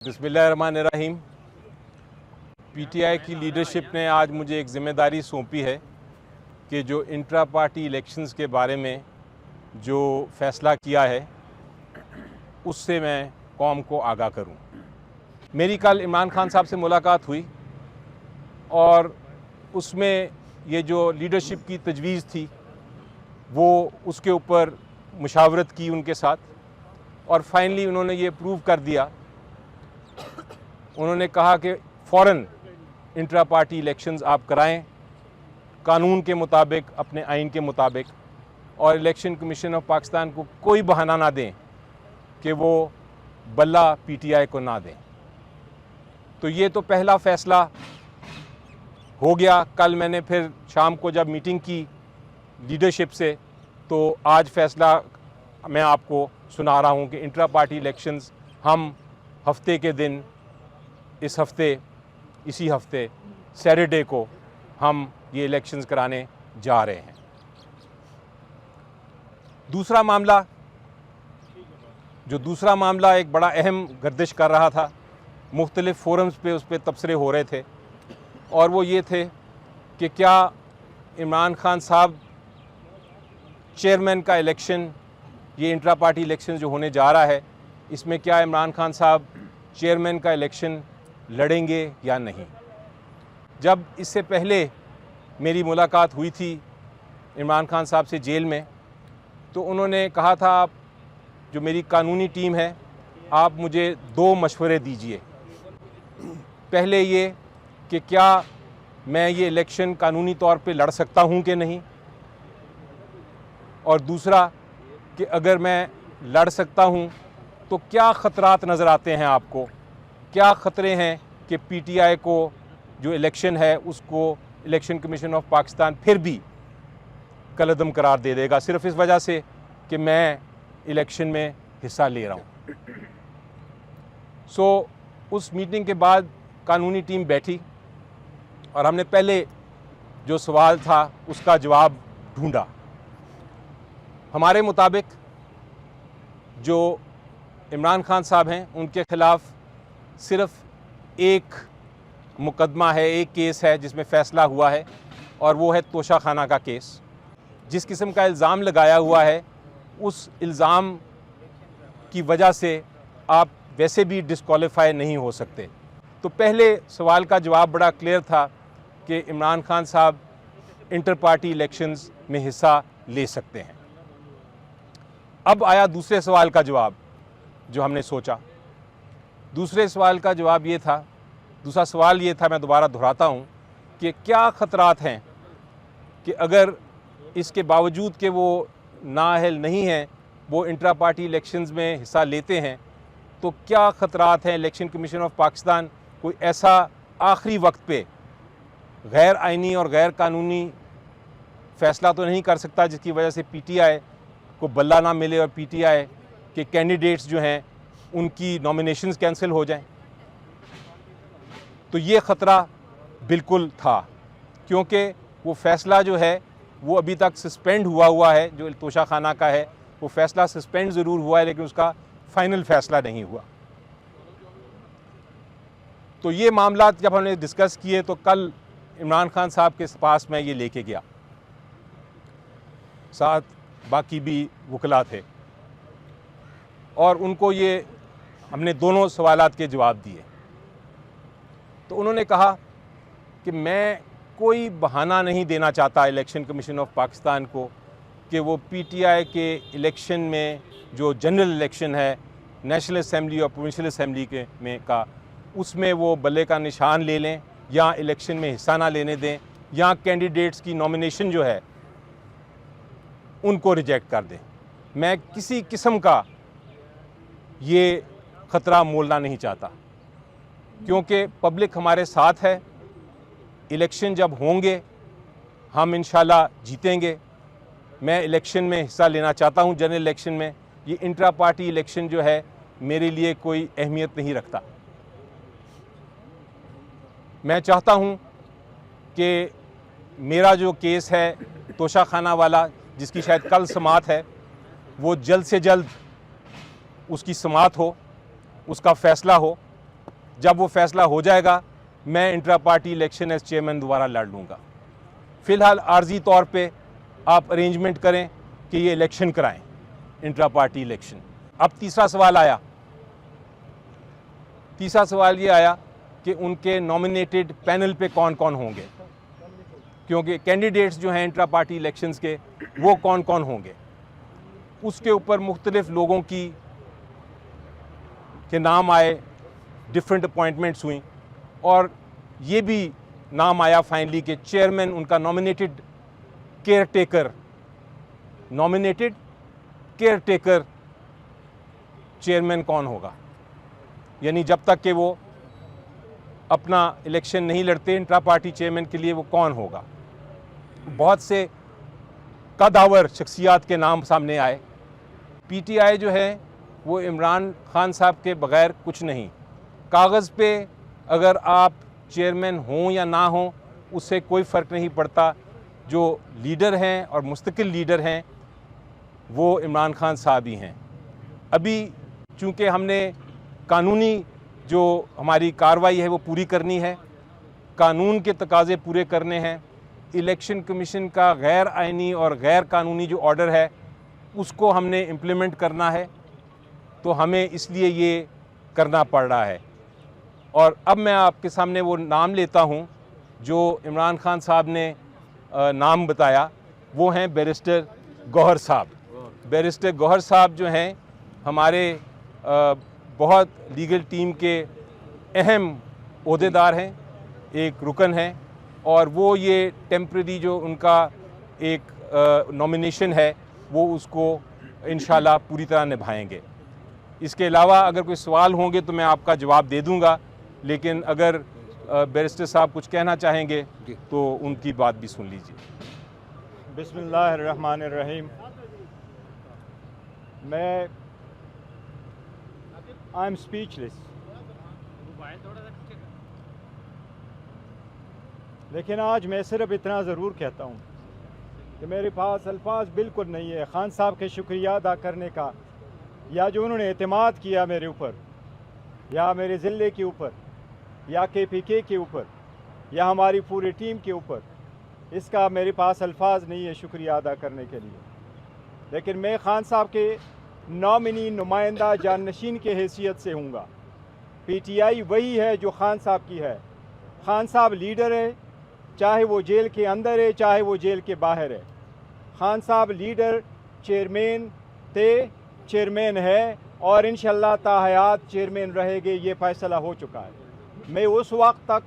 बिस्मिल्लाहिर्रहमानिर्रहीम। पीटीआई की लीडरशिप ने आज मुझे एक ज़िम्मेदारी सौंपी है कि जो इंट्रा पार्टी इलेक्शंस के बारे में जो फ़ैसला किया है उससे मैं कौम को आगाह करूं। मेरी कल इमरान खान साहब से मुलाकात हुई और उसमें ये जो लीडरशिप की तजवीज़ थी वो उसके ऊपर मुशावरत की उनके साथ और फाइनली उन्होंने ये प्रूव कर दिया। उन्होंने कहा कि फ़ौरन इंट्रा पार्टी इलेक्शंस आप कराएं कानून के मुताबिक, अपने आइन के मुताबिक, और इलेक्शन कमीशन ऑफ पाकिस्तान को कोई बहाना ना दें कि वो बल्ला पीटीआई को ना दें। तो ये तो पहला फ़ैसला हो गया। कल मैंने फिर शाम को जब मीटिंग की लीडरशिप से तो आज फ़ैसला मैं आपको सुना रहा हूँ कि इंट्रा पार्टी इलेक्शंस हम हफ्ते के दिन इसी हफ्ते सैटरडे को हम ये इलेक्शंस कराने जा रहे हैं। दूसरा मामला एक बड़ा अहम गर्दिश कर रहा था, मुख्तलिफ़ फोरम्स पे उस पर तबसरे हो रहे थे और वो ये थे कि क्या इमरान खान साहब चेयरमैन का इलेक्शन, ये इंट्रा पार्टी इलेक्शन जो होने जा रहा है, इसमें क्या इमरान खान साहब चेयरमैन का इलेक्शन लड़ेंगे या नहीं। जब इससे पहले मेरी मुलाकात हुई थी इमरान खान साहब से जेल में, तो उन्होंने कहा था आप जो मेरी कानूनी टीम है आप मुझे 2 मशवरे दीजिए। पहले ये कि क्या मैं ये इलेक्शन कानूनी तौर पे लड़ सकता हूँ कि नहीं, और दूसरा कि अगर मैं लड़ सकता हूँ तो क्या ख़तरात नज़र आते हैं आपको, क्या ख़तरे हैं कि पीटीआई को जो इलेक्शन है उसको इलेक्शन कमीशन ऑफ पाकिस्तान फिर भी कलअदम करार दे देगा सिर्फ़ इस वजह से कि मैं इलेक्शन में हिस्सा ले रहा हूँ। उस मीटिंग के बाद कानूनी टीम बैठी और हमने पहले जो सवाल था उसका जवाब ढूंढा। हमारे मुताबिक जो इमरान खान साहब हैं उनके ख़िलाफ़ सिर्फ़ एक मुकदमा है, एक केस है जिसमें फ़ैसला हुआ है और वो है तोशाखाना का केस। जिस किस्म का इल्ज़ाम लगाया हुआ है उस इल्ज़ाम की वजह से आप वैसे भी डिस्क्वालीफाई नहीं हो सकते। तो पहले सवाल का जवाब बड़ा क्लियर था कि इमरान खान साहब इंटर पार्टी इलेक्शंस में हिस्सा ले सकते हैं। अब आया दूसरे सवाल का जवाब जो हमने सोचा। दूसरा सवाल ये था, मैं दोबारा दोहराता हूँ, कि क्या ख़तरात हैं कि अगर इसके बावजूद कि वो नाअहल नहीं हैं, वो इंट्रा पार्टी इलेक्शंस में हिस्सा लेते हैं, तो क्या ख़तरात हैं। इलेक्शन कमीशन ऑफ पाकिस्तान कोई ऐसा आखिरी वक्त पे गैर आइनी और गैर कानूनी फ़ैसला तो नहीं कर सकता जिसकी वजह से पीटीआई को बल्ला ना मिले और पीटीआई के कैंडिडेट्स जो हैं उनकी नॉमिनेशंस कैंसिल हो जाएं। तो ये ख़तरा बिल्कुल था, क्योंकि वो फ़ैसला जो है वो अभी तक सस्पेंड हुआ है। जो तोशाखाना का है वो फ़ैसला सस्पेंड ज़रूर हुआ है लेकिन उसका फ़ाइनल फ़ैसला नहीं हुआ। तो ये मामला जब हमने डिस्कस किए तो कल इमरान खान साहब के पास मैं ये लेके गया, साथ बाकी भी वकला थे, और उनको ये हमने दोनों सवालात के जवाब दिए। तो उन्होंने कहा कि मैं कोई बहाना नहीं देना चाहता इलेक्शन कमीशन ऑफ पाकिस्तान को कि वो पीटीआई के इलेक्शन में जो जनरल इलेक्शन है नेशनल असम्बली और प्रोविंशियल असम्बली के में का, उसमें वो बल्ले का निशान ले लें या इलेक्शन में हिस्सा ना लेने दें या कैंडिडेट्स की नॉमिनेशन जो है उनको रिजेक्ट कर दें। मैं किसी किस्म का ये ख़तरा मोलना नहीं चाहता, क्योंकि पब्लिक हमारे साथ है। इलेक्शन जब होंगे हम इंशाल्लाह जीतेंगे। मैं इलेक्शन में हिस्सा लेना चाहता हूं, जनरल इलेक्शन में। ये इंट्रा पार्टी इलेक्शन जो है मेरे लिए कोई अहमियत नहीं रखता। मैं चाहता हूं कि मेरा जो केस है तोशाखाना वाला, जिसकी शायद कल समाअत है, वो जल्द से जल्द उसकी समाअत हो, उसका फ़ैसला हो जब वो फैसला हो जाएगा मैं intra party election as chairman दोबारा लड़ लूँगा। फ़िलहाल आर्जी तौर पे आप अरेंजमेंट करें कि ये इलेक्शन कराएं, इंट्रा पार्टी इलेक्शन। अब तीसरा सवाल ये आया कि उनके नॉमिनेटेड पैनल पे कौन कौन होंगे, क्योंकि कैंडिडेट्स जो हैं इंट्रा पार्टी इलेक्शंस के वो कौन कौन होंगे, उसके ऊपर मुख्तलिफ लोगों के नाम आए, डिफरेंट अपॉइंटमेंट्स हुई और ये भी नाम आया फाइनली कि चेयरमैन उनका नॉमिनेटेड केयर टेकर चेयरमैन कौन होगा, यानी जब तक कि वो अपना इलेक्शन नहीं लड़ते इंट्रा पार्टी चेयरमैन के लिए वो कौन होगा। बहुत से कदावर शख्सियात के नाम सामने आए। पीटीआई जो है वो इमरान खान साहब के बग़ैर कुछ नहीं। कागज़ पे अगर आप चेयरमैन हों या ना हों उससे कोई फ़र्क नहीं पड़ता। जो लीडर हैं और मुस्तकिल लीडर हैं वो इमरान खान साहब ही हैं। अभी चूँकि हमने कानूनी जो हमारी कार्रवाई है वो पूरी करनी है, कानून के तकाज़े पूरे करने हैं, इलेक्शन कमीशन का गैर आइनी और गैर कानूनी जो ऑर्डर है उसको हमने इम्प्लीमेंट करना है, तो हमें इसलिए ये करना पड़ रहा है। और अब मैं आपके सामने वो नाम लेता हूँ जो इमरान खान साहब ने नाम बताया, वो हैं बैरिस्टर गौहर साहब। बैरिस्टर गौहर साहब जो हैं हमारे बहुत लीगल टीम के अहम ओहदेदार हैं, एक रुकन हैं, और वो ये टेम्परेरी जो उनका एक नॉमिनेशन है वो उसको इंशाल्लाह पूरी तरह निभाएंगे। इसके अलावा अगर कोई सवाल होंगे तो मैं आपका जवाब दे दूंगा, लेकिन अगर बैरिस्टर साहब कुछ कहना चाहेंगे तो उनकी बात भी सुन लीजिए। बिस्मिल्लाहिर्रहमानिर्रहीम। आई एम स्पीचलेस, लेकिन आज मैं सिर्फ इतना ज़रूर कहता हूँ कि मेरे पास अल्फाज बिल्कुल नहीं है खान साहब के शुक्रिया अदा करने का, या जो उन्होंने एतमाद किया मेरे ऊपर या मेरे ज़िले के ऊपर या KPK के ऊपर या हमारी पूरी टीम के ऊपर, इसका मेरे पास अल्फाज नहीं है शुक्रिया अदा करने के लिए। लेकिन मैं खान साहब के नॉमिनी नुमाइंदा जाननशीन के हैसियत से हूँगा। PTI वही है जो खान साहब की है। खान साहब लीडर है, चाहे वो जेल के अंदर है चाहे वो जेल के बाहर है। खान साहब लीडर चेयरमैन है और इंशाअल्लाह ताहयात चेयरमैन रहेंगे, ये फ़ैसला हो चुका है। मैं उस वक्त तक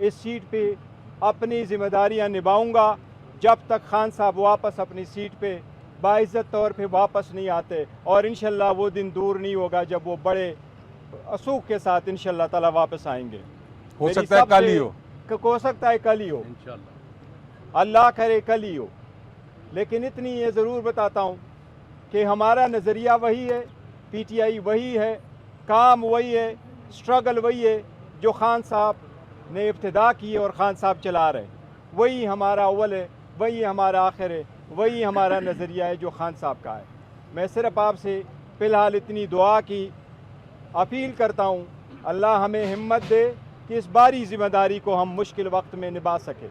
इस सीट पे अपनी ज़िम्मेदारियां निभाऊंगा जब तक खान साहब वापस अपनी सीट पे बाइज़्ज़त तौर पे वापस नहीं आते, और इंशाअल्लाह वो दिन दूर नहीं होगा जब वो बड़े असूख के साथ इंशाअल्लाह ताला वापस आएंगे। हो सकता है कल ही हो, इंशाअल्लाह, अल्लाह करे कल ही हो। लेकिन इतनी ये ज़रूर बताता हूँ कि हमारा नज़रिया वही है, PTI वही है, काम वही है, स्ट्रगल वही है जो खान साहब ने इब्तिदा की और खान साहब चला रहे। वही हमारा अव्वल है, वही हमारा आखिर है, वही हमारा नज़रिया है जो खान साहब का है। मैं सिर्फ आपसे फ़िलहाल इतनी दुआ की अपील करता हूँ, अल्लाह हमें हिम्मत दे कि इस बारी ज़िम्मेदारी को हम मुश्किल वक्त में निभा सकें,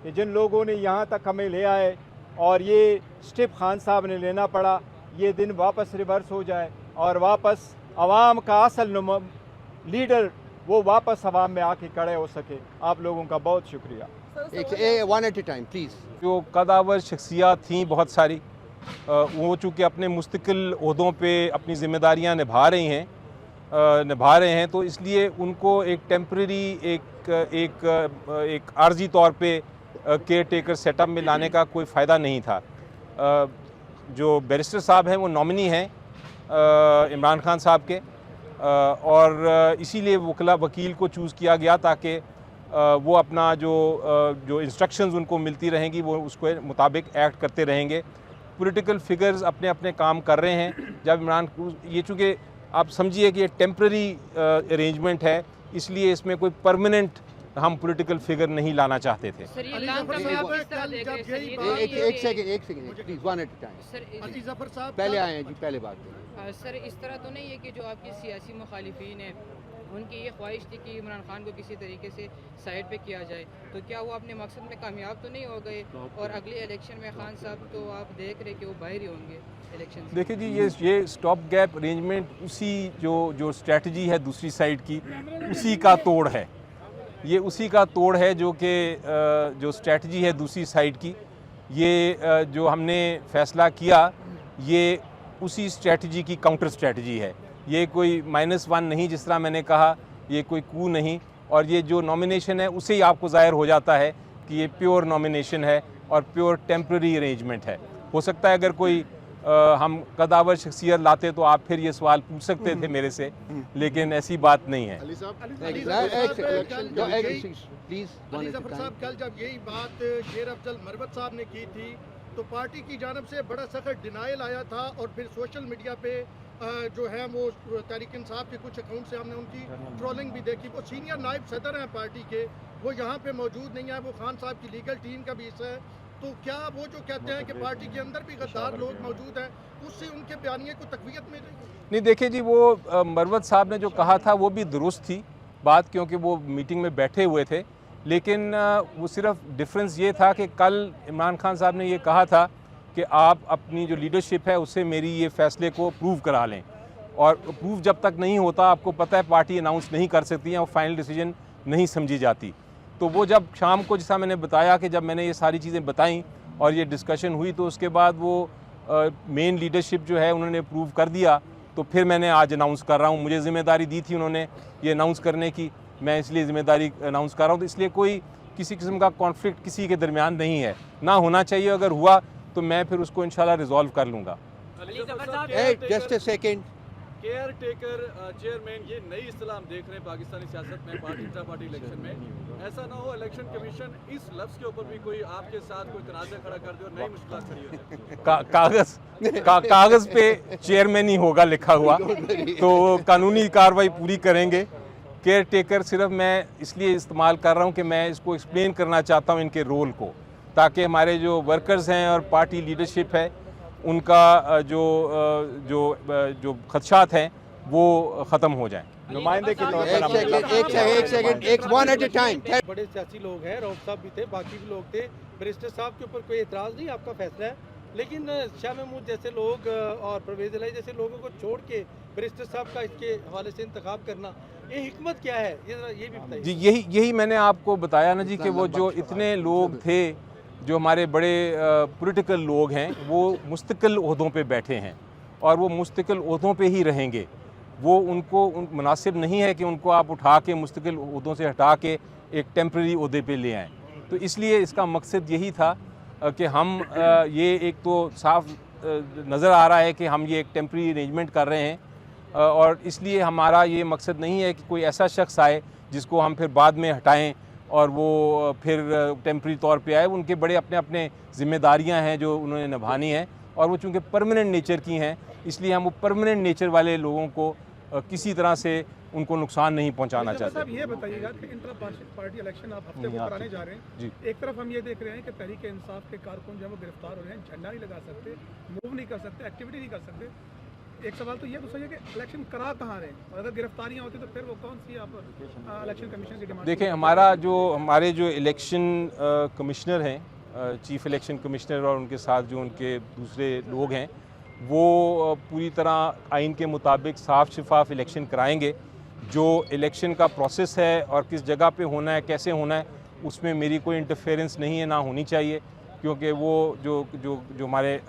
कि जिन लोगों ने यहाँ तक हमें ले आए और ये स्टेप खान साहब ने लेना पड़ा, ये दिन वापस रिवर्स हो जाए और वापस अवाम का असल लीडर वो वापस अवाम में आके खड़े हो सके। आप लोगों का बहुत शुक्रिया। One at a time please. जो कदावर शख्सियात थीं बहुत सारी, वो चूँकि अपने मुस्तकिल ओहदों पे अपनी ज़िम्मेदारियाँ निभा रहे हैं, तो इसलिए उनको एक टेम्परेरी एक आर्जी तौर पे केयर टेकर सेटअप में लाने का कोई फ़ायदा नहीं था। जो बैरिस्टर साहब हैं वो नॉमिनी हैं इमरान खान साहब के, और इसीलिए वकील को चूज़ किया गया ताकि वो अपना जो इंस्ट्रक्शंस उनको मिलती रहेंगी वो उसके मुताबिक एक्ट करते रहेंगे। पॉलिटिकल फिगर्स अपने अपने काम कर रहे हैं। जब इमरान, ये चूँकि आप समझिए कि ये टेम्परेरी अरेंजमेंट है, इसलिए इसमें कोई परमानेंट हम पॉलिटिकल फिगर नहीं लाना चाहते थे। एक second please, one at a time. पहले आए हैं जी, पहले बात करें। सर, इस तरह तो नहीं है कि जो आपके सियासी मुखालिफिन हैं उनकी ये ख्वाहिश थी कि इमरान खान को किसी तरीके से साइड पे किया जाए, तो क्या वो अपने मकसद में कामयाब तो नहीं हो गए? और अगले इलेक्शन में खान साहब तो आप देख रहे कि वो बाहर ही होंगे इलेक्शन से। देखिए जी, ये स्टॉप गैप अरेंजमेंट उसी जो स्ट्रेटजी है दूसरी साइड की, उसी का तोड़ है। ये उसी का तोड़ है जो कि जो स्ट्रेटजी है दूसरी साइड की, ये जो हमने फ़ैसला किया, ये उसी स्ट्रेटजी की काउंटर स्ट्रेटजी है। ये कोई -1 नहीं, जिस तरह मैंने कहा, ये कोई कू नहीं। और ये जो नॉमिनेशन है उससे ही आपको ज़ाहिर हो जाता है कि ये प्योर नॉमिनेशन है और प्योर टेम्प्रेरी अरेंजमेंट है। हो सकता है अगर कोई हम कदावर शख्सियत लाते तो आप फिर ये सवाल पूछ सकते थे मेरे से, लेकिन ऐसी बात नहीं है। अली साहब, Please, one Ali at a Zafar time. साहब, कल जब यही बात शेर अफजल मरवत साहब ने की थी तो पार्टी की जानब से बड़ा सख्त डिनाइल आया था, और फिर सोशल मीडिया पे जो है वो तहरीक इंसाफ के कुछ अकाउंट से हमने उनकी ट्रोलिंग भी देखी। वो सीनियर नायब सदर हैं पार्टी के, वो यहाँ पे मौजूद नहीं है, वो खान साहब की लीगल टीम का भी हिस्सा है। तो क्या वो जो कहते हैं कि पार्टी के अंदर भी गद्दार लोग मौजूद हैं, उससे उनके बयानिए को तकवीत मिलेगी? नहीं, देखिए जी, वो मरवत साहब ने जो कहा था वो भी दुरुस्त थी बात, क्योंकि वो मीटिंग में बैठे हुए थे। लेकिन वो सिर्फ डिफरेंस ये था कि कल इमरान खान साहब ने ये कहा था कि आप अपनी जो लीडरशिप है उससे मेरी ये फ़ैसले को प्रूव करा लें, और प्रूव जब तक नहीं होता, आपको पता है पार्टी अनाउंस नहीं कर सकती है और फाइनल डिसीजन नहीं समझी जाती। तो वो जब शाम को, जैसा मैंने बताया कि जब मैंने ये सारी चीज़ें बताई और ये डिस्कशन हुई, तो उसके बाद वो मेन लीडरशिप जो है उन्होंने प्रूव कर दिया। तो फिर मैंने आज अनाउंस कर रहा हूँ, मुझे ज़िम्मेदारी दी थी उन्होंने ये अनाउंस करने की, मैं इसलिए ज़िम्मेदारी अनाउंस कर रहा हूँ। तो इसलिए कोई किसी किस्म का कॉन्फ्लिक्ट किसी के दरमियान नहीं है, ना होना चाहिए। अगर हुआ तो मैं फिर उसको इंशाल्लाह रिजॉल्व कर लूँगा। Hey, just a second. Care taker chairman, ये नई इस्तेलाह हम देख रहे हैं पाकिस्तानी सियासत में, पार्टी इंट्रा पार्टी इलेक्शन में। ऐसा ना हो इलेक्शन कमीशन इस लफ्ज़ के ऊपर भी कोई आपके साथ कोई तनाज़ा खड़ा कर दे और नई मुश्किलात खड़ी हो जाए। कागज़ पे चेयरमैन ही होगा लिखा हुआ, तो कानूनी कार्रवाई पूरी करेंगे। केयर टेकर सिर्फ मैं इसलिए इस्तेमाल कर रहा हूँ कि मैं इसको एक्सप्लेन करना चाहता हूँ इनके रोल को, ताकि हमारे जो वर्कर्स हैं और पार्टी लीडरशिप है उनका जो खदशात हैं वो ख़त्म हो जाएं। नुमाइंदे के तौर पर एक second, one at a time. बड़े सियासी लोग हैं, रऊफ साहब भी थे, बाकी भी लोग थे। बैरिस्टर साहब के ऊपर कोई एतराज़ नहीं, आपका फैसला है। लेकिन शाह महमूद जैसे लोग और परवेज़ इलाही जैसे लोगों को छोड़ के बैरिस्टर साहब का इसके हवाले से इंतखाब करना, ये हिकमत क्या है, ये भी बताइए। जी, यही मैंने आपको बताया ना जी, कि वो जो इतने लोग थे, जो हमारे बड़े पॉलिटिकल लोग हैं, वो मुस्तकिल ओहदों पे बैठे हैं और वो मुस्तकिल ओहदों पे ही रहेंगे। वो उनको मुनासिब नहीं है कि उनको आप उठा के मुस्तकिल ओहदों से हटा के एक टेम्प्रेरी ओहदे पे ले आएँ। तो इसलिए इसका मकसद यही था कि हम ये एक तो साफ नज़र आ रहा है कि हम ये एक टेम्प्रेरी अरेंजमेंट कर रहे हैं, और इसलिए हमारा ये मकसद नहीं है कि कोई ऐसा शख्स आए जिसको हम फिर बाद में हटाएं और वो फिर टेम्प्रेरी तौर पे आए। उनके बड़े अपने अपने ज़िम्मेदारियां हैं जो उन्होंने निभानी है, और वो चूँकि परमानेंट नेचर की हैं, इसलिए हम वो परमानेंट नेचर वाले लोगों को किसी तरह से उनको नुकसान नहीं पहुंचाना चाहते। साहब ये बताइएगा कि इंट्रा पार्टी इलेक्शन आप हफ्ते को कराने जा रहे हैं जी। एक तरफ हम ये देख रहे हैं कि तहरीक इंसाफ के कारकुन जो है वो गिरफ्तार हो रहे हैं, झंडा नहीं लगा सकते, मूव नहीं कर सकते, एक्टिविटी नहीं कर सकते। एक सवाल तो ये पूछा कि इलेक्शन करा कहाँ रहे हैं, और अगर गिरफ्तारियाँ होती तो फिर वो कौन सी आप इलेक्शन कमीशन की डिमांड? देखें, हमारे जो इलेक्शन कमिश्नर हैं, चीफ इलेक्शन कमिश्नर, और उनके साथ जो उनके दूसरे लोग हैं, वो पूरी तरह आइन के मुताबिक साफ शफाफ इलेक्शन कराएंगे। जो इलेक्शन का प्रोसेस है और किस जगह पे होना है, कैसे होना है, उसमें मेरी कोई इंटरफेरेंस नहीं है, ना होनी चाहिए, क्योंकि वो जो हमारे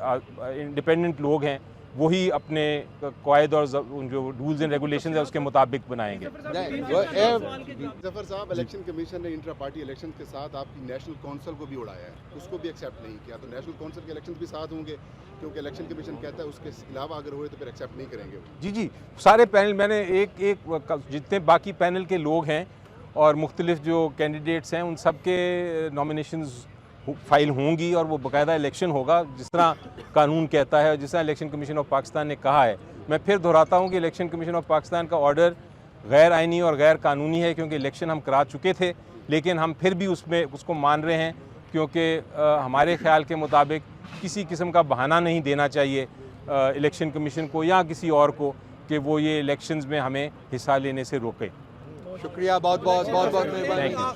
इंडिपेंडेंट लोग हैं वही अपने कायद और जो रूल्स एंड रेगुलेशंस है उसके मुताबिक बनाएंगे। जफर साहब, इलेक्शन कमीशन ने इंट्रा पार्टी इलेक्शन के साथ आपकी नेशनल काउंसिल को भी उड़ाया है, उसको भी एक्सेप्ट नहीं किया। तो नेशनल काउंसिल के इलेक्शन भी साथ होंगे, क्योंकि इलेक्शन कमीशन कहता है उसके अलावा अगर हुए तो फिर एक्सेप्ट नहीं करेंगे। जी, सारे पैनल, मैंने एक जितने बाकी पैनल के लोग हैं और मुख्तलिफ जो कैंडिडेट्स हैं, उन सब के नॉमिनेशंस फाइल होंगी और वो बाकायदा इलेक्शन होगा जिस तरह कानून कहता है, जिस तरह इलेक्शन कमीशन ऑफ पाकिस्तान ने कहा है। मैं फिर दोहराता हूँ कि इलेक्शन कमीशन ऑफ पाकिस्तान का ऑर्डर गैर आइनी और गैर कानूनी है, क्योंकि इलेक्शन हम करा चुके थे, लेकिन हम फिर भी उसको मान रहे हैं, क्योंकि हमारे ख्याल के मुताबिक किसी किस्म का बहाना नहीं देना चाहिए इलेक्शन कमीशन को या किसी और को कि वो ये इलेक्शंस में हमें हिस्सा लेने से रोके। शुक्रिया बहुत बहुत मेहरबानी।